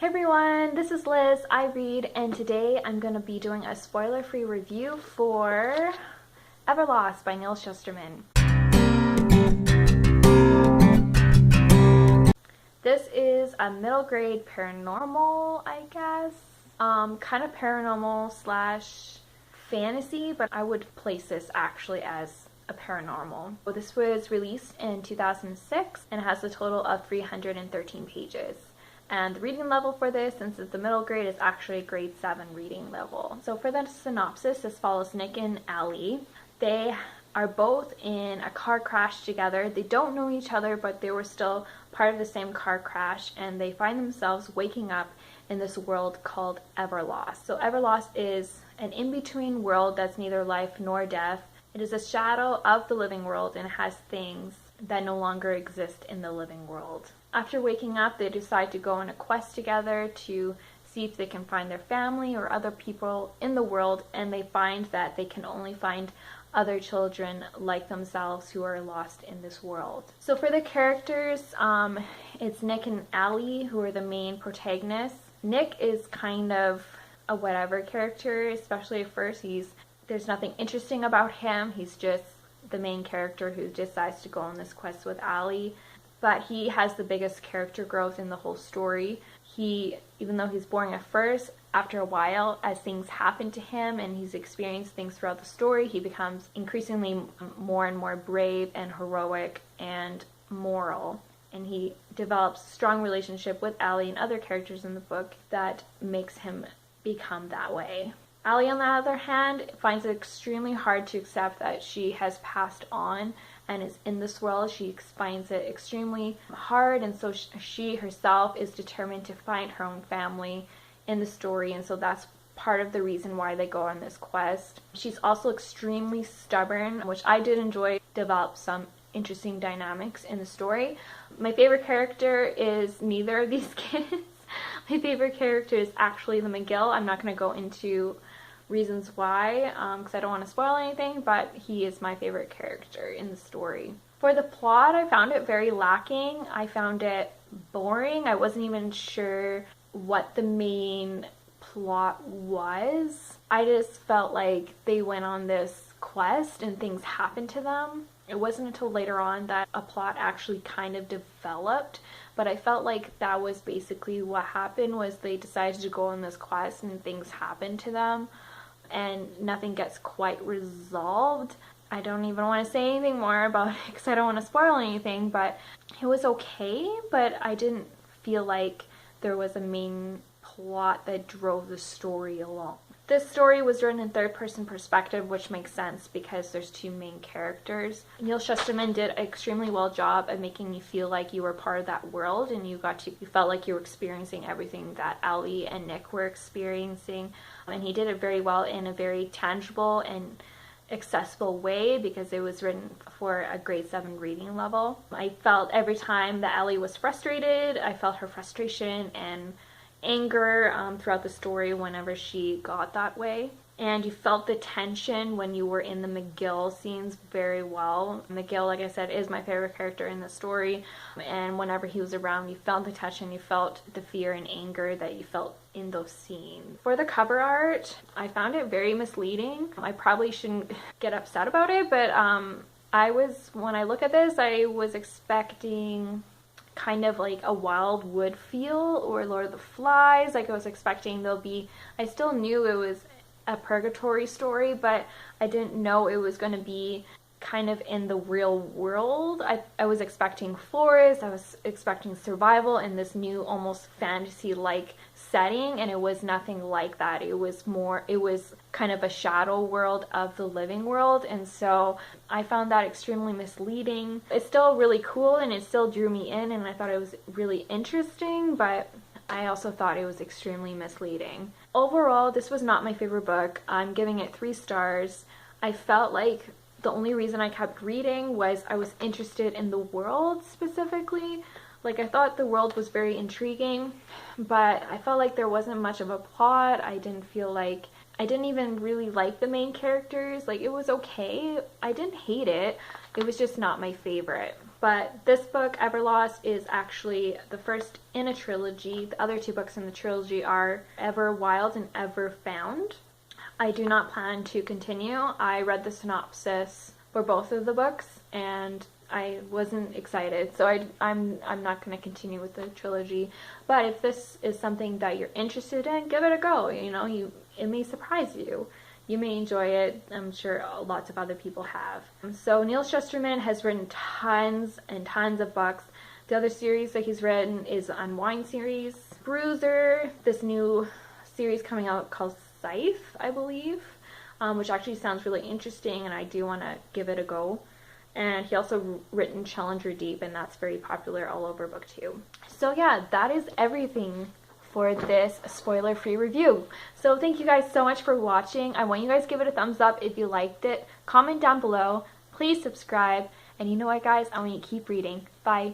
Hey everyone, this is Liz, I read, and today I'm going to be doing a spoiler-free review for Everlost by Neal Shusterman. This is a middle grade paranormal, I guess. Kind of paranormal slash fantasy, but I would place this actually as a paranormal. So this was released in 2006 and has a total of 313 pages. And the reading level for this, since it's the middle grade, is actually a grade 7 reading level. So for the synopsis, this follows Nick and Allie. They are both in a car crash together. They don't know each other, but they were still part of the same car crash, and they find themselves waking up in this world called Everlost. So Everlost is an in-between world that's neither life nor death. It is a shadow of the living world and has things that no longer exist in the living world. After waking up, they decide to go on a quest together to see if they can find their family or other people in the world, and they find that they can only find other children like themselves who are lost in this world. So for the characters, it's Nick and Allie who are the main protagonists. Nick is kind of a whatever character, especially at first. There's nothing interesting about him. He's just the main character who decides to go on this quest with Allie. But he has the biggest character growth in the whole story. Even though he's boring at first, after a while, as things happen to him and he's experienced things throughout the story, he becomes increasingly more and more brave and heroic and moral. And he develops a strong relationship with Allie and other characters in the book that makes him become that way. Allie, on the other hand, finds it extremely hard to accept that she has passed on and is in this world. She finds it extremely hard, and so she herself is determined to find her own family in the story, and so that's part of the reason why they go on this quest. She's also extremely stubborn, which I did enjoy, develop some interesting dynamics in the story. My favorite character is neither of these kids. My favorite character is actually the McGill. I'm not going to go into reasons why, because I don't want to spoil anything, but he is my favorite character in the story. For the plot, I found it very lacking. I found it boring. I wasn't even sure what the main plot was. I just felt like they went on this quest and things happened to them. It wasn't until later on that a plot actually kind of developed, but I felt like that was basically what happened, was they decided to go on this quest and things happened to them and nothing gets quite resolved. I don't even want to say anything more about it because I don't want to spoil anything, but it was okay, but I didn't feel like there was a main plot that drove the story along. This story was written in third-person perspective, which makes sense because there's two main characters. Neal Shusterman did an extremely well job at making you feel like you were part of that world, and you felt like you were experiencing everything that Allie and Nick were experiencing. And he did it very well in a very tangible and accessible way because it was written for a grade 7 reading level. I felt every time that Allie was frustrated, I felt her frustration and anger throughout the story whenever she got that way. And you felt the tension when you were in the McGill scenes very well. McGill, like I said, is my favorite character in the story, and whenever he was around, you felt the tension, you felt the fear and anger that you felt in those scenes. For the cover art, I found it very misleading. I probably shouldn't get upset about it, but when I look at this, I was expecting kind of like a Wildwood feel or Lord of the Flies. Like I was expecting I still knew it was a purgatory story, but I didn't know it was going to be kind of in the real world. I was expecting forest, I was expecting survival in this new almost fantasy-like setting, and it was nothing like that. It was kind of a shadow world of the living world, and so I found that extremely misleading. It's still really cool and it still drew me in, and I thought it was really interesting, but I also thought it was extremely misleading. Overall, this was not my favorite book. I'm giving it 3 stars. I felt like the only reason I kept reading was I was interested in the world specifically. Like, I thought the world was very intriguing, but I felt like there wasn't much of a plot. I didn't feel like I didn't even really like the main characters. Like, it was okay. I didn't hate it. It was just not my favorite. But this book, Everlost, is actually the first in a trilogy. The other two books in the trilogy are Everwild and Everfound. I do not plan to continue. I read the synopsis for both of the books and I wasn't excited, so I'm not going to continue with the trilogy. But if this is something that you're interested in, give it a go. You know, it may surprise you. You may enjoy it. I'm sure lots of other people have. So Neal Shusterman has written tons and tons of books. The other series that he's written is the Unwind series, Bruiser, this new series coming out called Scythe, I believe, which actually sounds really interesting, and I do want to give it a go. And he also written Challenger Deep, and that's very popular all over BookTube. So yeah, that is everything for this spoiler-free review. So thank you guys so much for watching. I want you guys to give it a thumbs up if you liked it. Comment down below. Please subscribe. And you know what, guys? I want you to keep reading. Bye.